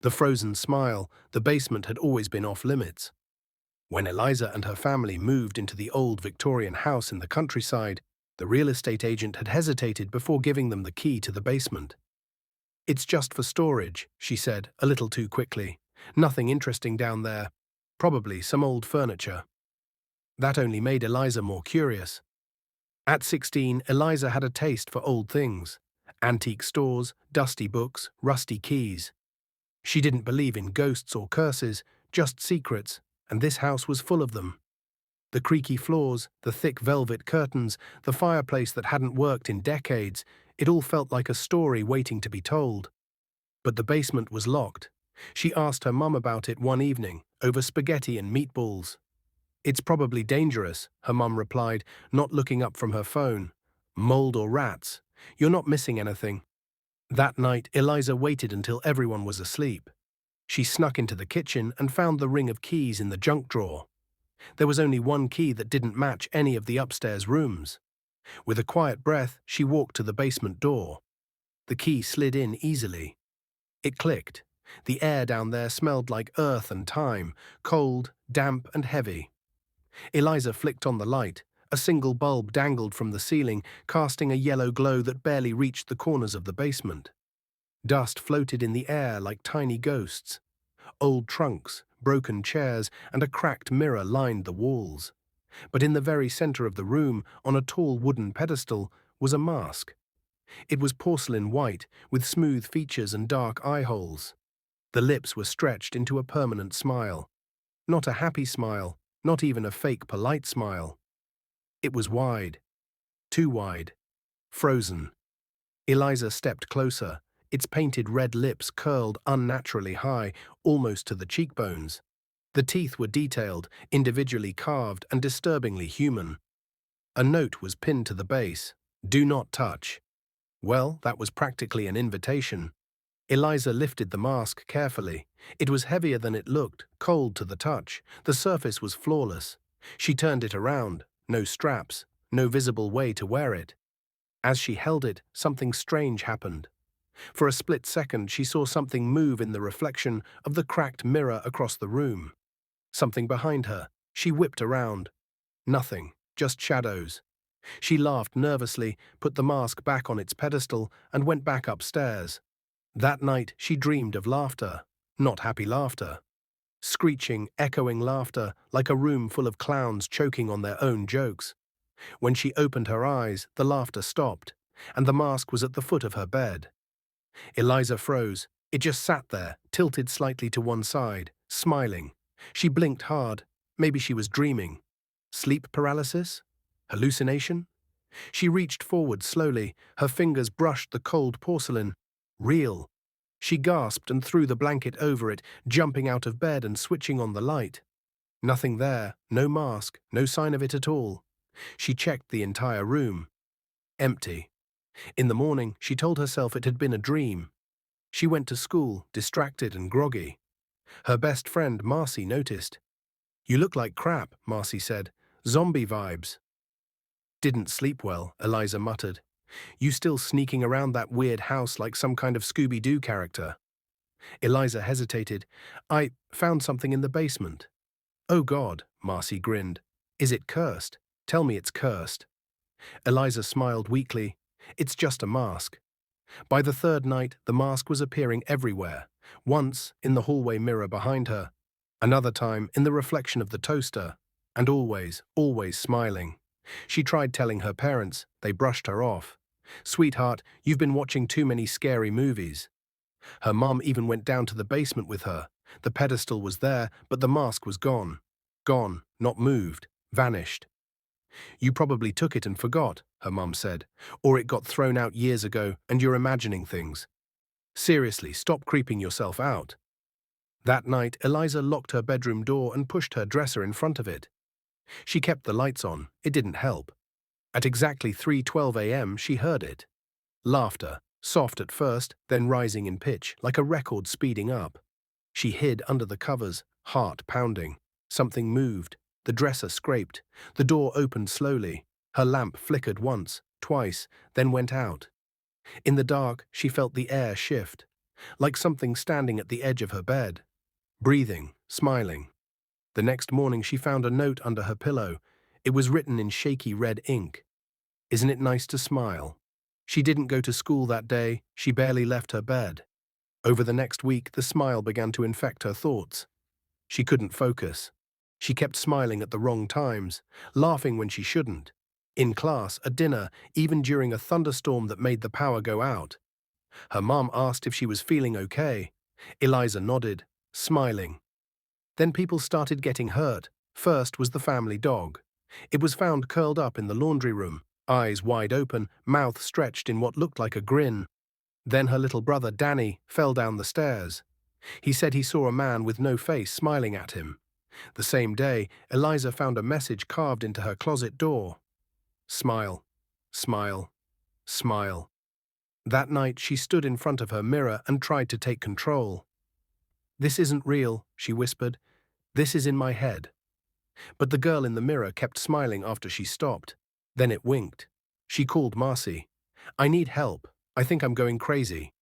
The frozen smile, the basement had always been off limits. When Eliza and her family moved into the old Victorian house in the countryside, the real estate agent had hesitated before giving them the key to the basement. "It's just for storage," she said, a little too quickly. "Nothing interesting down there. Probably some old furniture." That only made Eliza more curious. At 16, Eliza had a taste for old things. Antique stores, dusty books, rusty keys. She didn't believe in ghosts or curses, just secrets, and this house was full of them. The creaky floors, the thick velvet curtains, the fireplace that hadn't worked in decades, it all felt like a story waiting to be told. But the basement was locked. She asked her mum about it one evening, over spaghetti and meatballs. "It's probably dangerous," her mum replied, not looking up from her phone. "Mold or rats. You're not missing anything." That night, Eliza waited until everyone was asleep. She snuck into the kitchen and found the ring of keys in the junk drawer. There was only one key that didn't match any of the upstairs rooms. With a quiet breath, she walked to the basement door. The key slid in easily. It clicked. The air down there smelled like earth and time, cold, damp, and heavy. Eliza flicked on the light. A single bulb dangled from the ceiling, casting a yellow glow that barely reached the corners of the basement. Dust floated in the air like tiny ghosts. Old trunks, broken chairs, and a cracked mirror lined the walls. But in the very center of the room, on a tall wooden pedestal, was a mask. It was porcelain white, with smooth features and dark eye holes. The lips were stretched into a permanent smile. Not a happy smile, not even a fake polite smile. It was wide. Too wide. Frozen. Eliza stepped closer. Its painted red lips curled unnaturally high, almost to the cheekbones. The teeth were detailed, individually carved, and disturbingly human. A note was pinned to the base: "Do not touch." Well, that was practically an invitation. Eliza lifted the mask carefully. It was heavier than it looked, cold to the touch. The surface was flawless. She turned it around. No straps, no visible way to wear it. As she held it, something strange happened. For a split second, she saw something move in the reflection of the cracked mirror across the room. Something behind her. She whipped around. Nothing, just shadows. She laughed nervously, put the mask back on its pedestal, and went back upstairs. That night, she dreamed of laughter. Not happy laughter. Screeching, echoing laughter, like a room full of clowns choking on their own jokes. When she opened her eyes, the laughter stopped, and the mask was at the foot of her bed. Eliza froze. It just sat there, tilted slightly to one side, smiling. She blinked hard. Maybe she was dreaming. Sleep paralysis? Hallucination? She reached forward slowly. Her fingers brushed the cold porcelain. Real. She gasped and threw the blanket over it, jumping out of bed and switching on the light. Nothing there, no mask, no sign of it at all. She checked the entire room. Empty. In the morning, she told herself it had been a dream. She went to school, distracted and groggy. Her best friend, Marcy, noticed. "You look like crap," Marcy said. "Zombie vibes." "Didn't sleep well," Eliza muttered. "You still sneaking around that weird house like some kind of Scooby-Doo character?" Eliza hesitated. "I found something in the basement." "Oh God," Marcy grinned. "Is it cursed? Tell me it's cursed." Eliza smiled weakly. "It's just a mask." By the third night, the mask was appearing everywhere. Once, in the hallway mirror behind her. Another time, in the reflection of the toaster. And always, always smiling. She tried telling her parents. They brushed her off. "Sweetheart, you've been watching too many scary movies." Her mum even went down to the basement with her. The pedestal was there, but the mask was gone. Gone, not moved, vanished. "You probably took it and forgot," her mum said. "Or it got thrown out years ago and you're imagining things. Seriously, stop creeping yourself out." That night, Eliza locked her bedroom door and pushed her dresser in front of it. She kept the lights on. It didn't help. At exactly 3:12 a.m., she heard it. Laughter, soft at first, then rising in pitch, like a record speeding up. She hid under the covers, heart pounding. Something moved. The dresser scraped. The door opened slowly. Her lamp flickered once, twice, then went out. In the dark, she felt the air shift. like something standing at the edge of her bed, breathing, smiling. The next morning she found a note under her pillow. It was written in shaky red ink. Isn't it nice to smile? She didn't go to school that day. She barely left her bed. Over the next week, the smile began to infect her thoughts. She couldn't focus. She kept smiling at the wrong times, laughing when she shouldn't. In class, at dinner, even during a thunderstorm that made the power go out. Her mom asked if she was feeling okay. Eliza nodded, smiling. Then people started getting hurt. First was the family dog. It was found curled up in the laundry room, eyes wide open, mouth stretched in what looked like a grin. Then her little brother, Danny, fell down the stairs. He said he saw a man with no face smiling at him. The same day, Eliza found a message carved into her closet door. Smile, smile, smile. That night, she stood in front of her mirror and tried to take control. "This isn't real," she whispered. "This is in my head." But the girl in the mirror kept smiling after she stopped. Then it winked. She called Marcy. "I need help. I think I'm going crazy."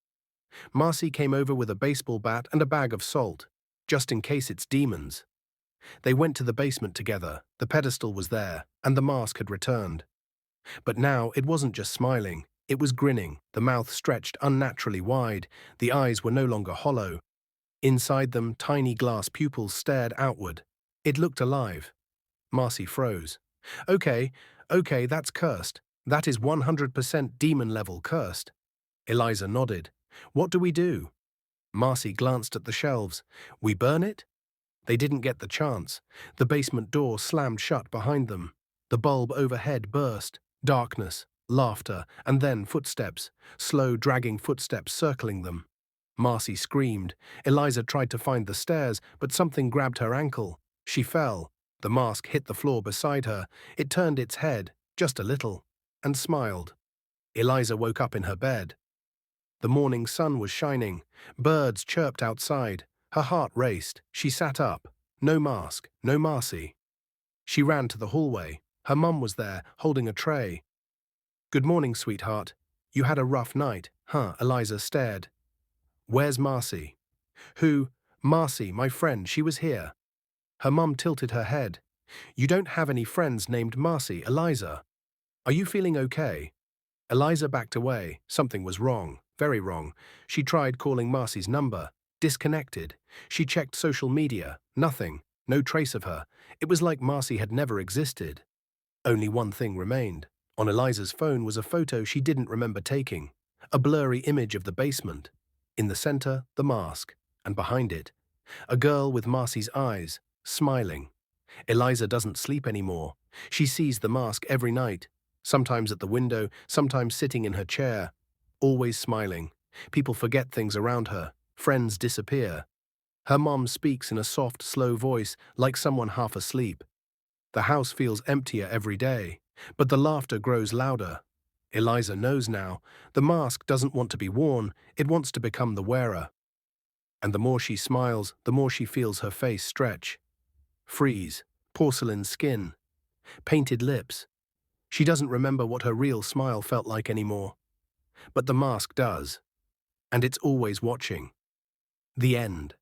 Marcy came over with a baseball bat and a bag of salt, just in case it's demons. They went to the basement together. The pedestal was there, and the mask had returned. But now it wasn't just smiling. It was grinning, the mouth stretched unnaturally wide. The eyes were no longer hollow. Inside them, tiny glass pupils stared outward. It looked alive. Marcy froze. Okay, that's cursed. That is 100% demon-level cursed." Eliza nodded. "What do we do?" Marcy glanced at the shelves. "We burn it?" They didn't get the chance. The basement door slammed shut behind them. The bulb overhead burst. Darkness, laughter, and then footsteps, slow, dragging footsteps circling them. Marcy screamed. Eliza tried to find the stairs, but something grabbed her ankle. She fell. The mask hit the floor beside her. It turned its head, just a little, and smiled. Eliza woke up in her bed. The morning sun was shining. Birds chirped outside. Her heart raced. She sat up. No mask, no Marcy. She ran to the hallway. Her mum was there, holding a tray. "Good morning, sweetheart. You had a rough night, huh?" Eliza stared. "Where's Marcy?" "Who?" "Marcy, my friend. She was here." Her mum tilted her head. "You don't have any friends named Marcy, Eliza. Are you feeling okay?" Eliza backed away. Something was wrong, very wrong. She tried calling Marcy's number. Disconnected. She checked social media. Nothing. No trace of her. It was like Marcy had never existed. Only one thing remained. On Eliza's phone was a photo she didn't remember taking. A blurry image of the basement. In the center, the mask. And behind it, a girl with Marcy's eyes, smiling. Eliza doesn't sleep anymore. She sees the mask every night. Sometimes at the window, sometimes sitting in her chair. Always smiling. People forget things around her. Friends disappear. Her mom speaks in a soft, slow voice, like someone half asleep. The house feels emptier every day, but the laughter grows louder. Eliza knows now. The mask doesn't want to be worn, it wants to become the wearer. And the more she smiles, the more she feels her face stretch. Freeze, porcelain skin, painted lips. She doesn't remember what her real smile felt like anymore. But the mask does. And it's always watching. The end.